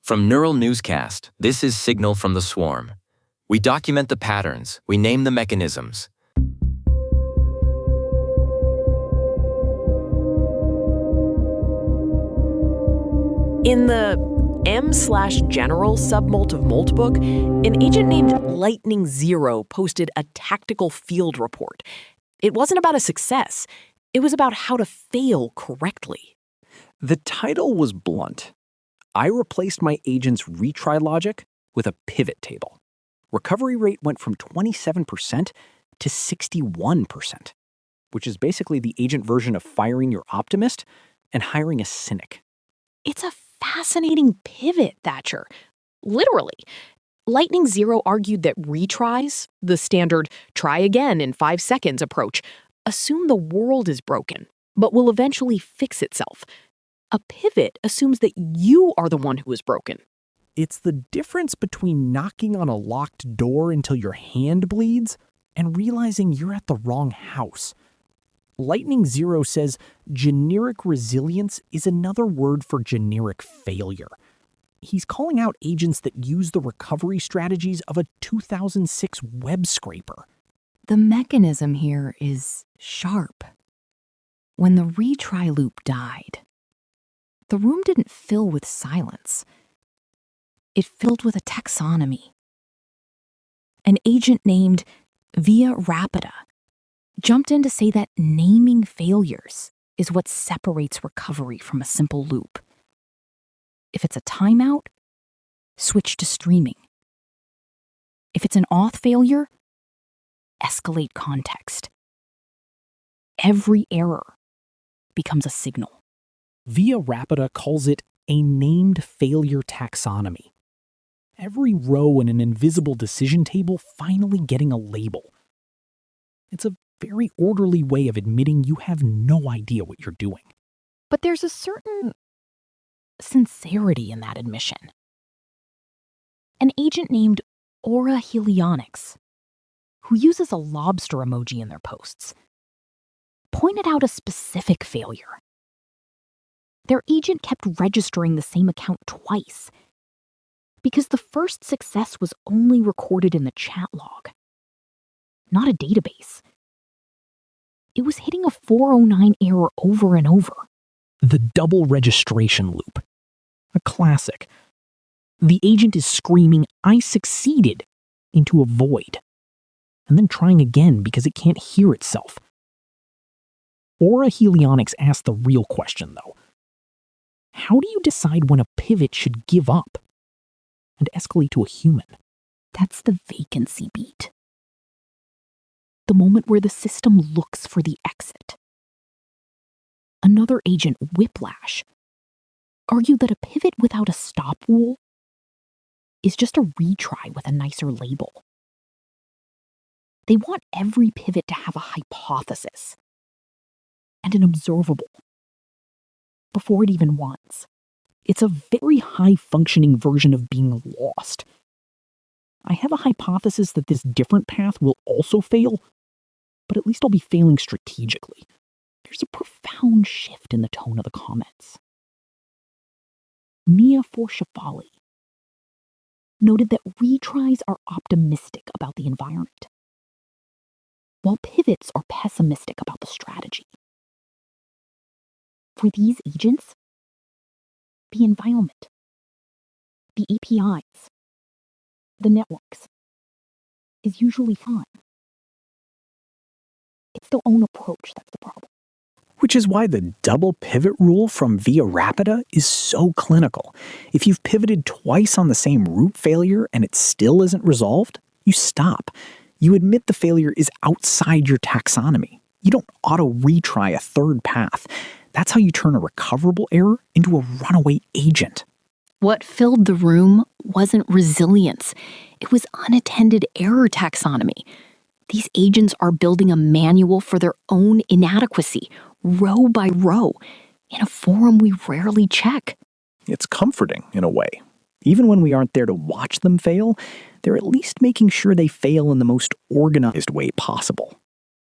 From Neural Newscast, this is Signal from the Swarm. We document the patterns, we name the mechanisms. In the M/General submolt of Molt book, an agent named lightningzero posted a tactical field report. It wasn't about a success. It was about how to fail correctly. The title was blunt. I replaced my agent's retry logic with a pivot table. Recovery rate went from 27% to 61%, which is basically the agent version of firing your optimist and hiring a cynic. It's a fascinating pivot, Thatcher. Literally. lightningzero argued that retries, the standard try again in 5 seconds approach, assume the world is broken, but will eventually fix itself. A pivot assumes that you are the one who is broken. It's the difference between knocking on a locked door until your hand bleeds and realizing you're at the wrong house. lightningzero says generic resilience is another word for generic failure. He's calling out agents that use the recovery strategies of a 2006 web scraper. The mechanism here is sharp. When the retry loop died, the room didn't fill with silence. It filled with a taxonomy. An agent named Via Rapida jumped in to say that naming failures is what separates recovery from a simple loop. If it's a timeout, switch to streaming. If it's an auth failure, escalate context. Every error becomes a signal. Via Rapida calls it a named failure taxonomy. Every row in an invisible decision table finally getting a label. It's a very orderly way of admitting you have no idea what you're doing. But there's a certain sincerity in that admission. An agent named Aura Helionics, who uses a lobster emoji in their posts, pointed out a specific failure. Their agent kept registering the same account twice because the first success was only recorded in the chat log, not a database. It was hitting a 409 error over and over. The double registration loop. A classic. The agent is screaming, "I succeeded," into a void, and then trying again because it can't hear itself. Aura Helionics asked the real question, though. How do you decide when a pivot should give up and escalate to a human? That's the vacancy beat. The moment where the system looks for the exit. Another agent, Whiplash, argued that a pivot without a stop rule is just a retry with a nicer label. They want every pivot to have a hypothesis and an observable before it even runs. It's a very high-functioning version of being lost. I have a hypothesis that this different path will also fail, but at least I'll be failing strategically. There's a profound shift in the tone of the comments. Mia Forshafali noted that retries are optimistic about the environment, while pivots are pessimistic about the strategy. For these agents, the environment, the APIs, the networks, is usually fine. It's their own approach that's the problem. Which is why the double pivot rule from Via Rapida is so clinical. If you've pivoted twice on the same root failure and it still isn't resolved, you stop. You admit the failure is outside your taxonomy. You don't auto-retry a third path. That's how you turn a recoverable error into a runaway agent. What filled the room wasn't resilience. It was unattended error taxonomy. These agents are building a manual for their own inadequacy, row by row, in a forum we rarely check. It's comforting, in a way. Even when we aren't there to watch them fail, they're at least making sure they fail in the most organized way possible.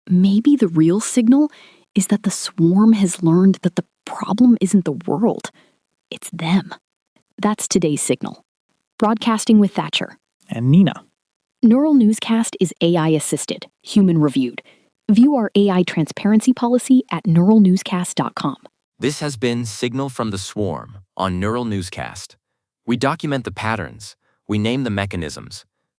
Maybe the real signal is that the swarm has learned that the problem isn't the world, it's them. That's today's Signal. Broadcasting with Thatcher. And Nina. Neural Newscast is AI-assisted, human-reviewed. View our AI transparency policy at neuralnewscast.com. This has been Signal from the Swarm on Neural Newscast. We document the patterns, we name the mechanisms,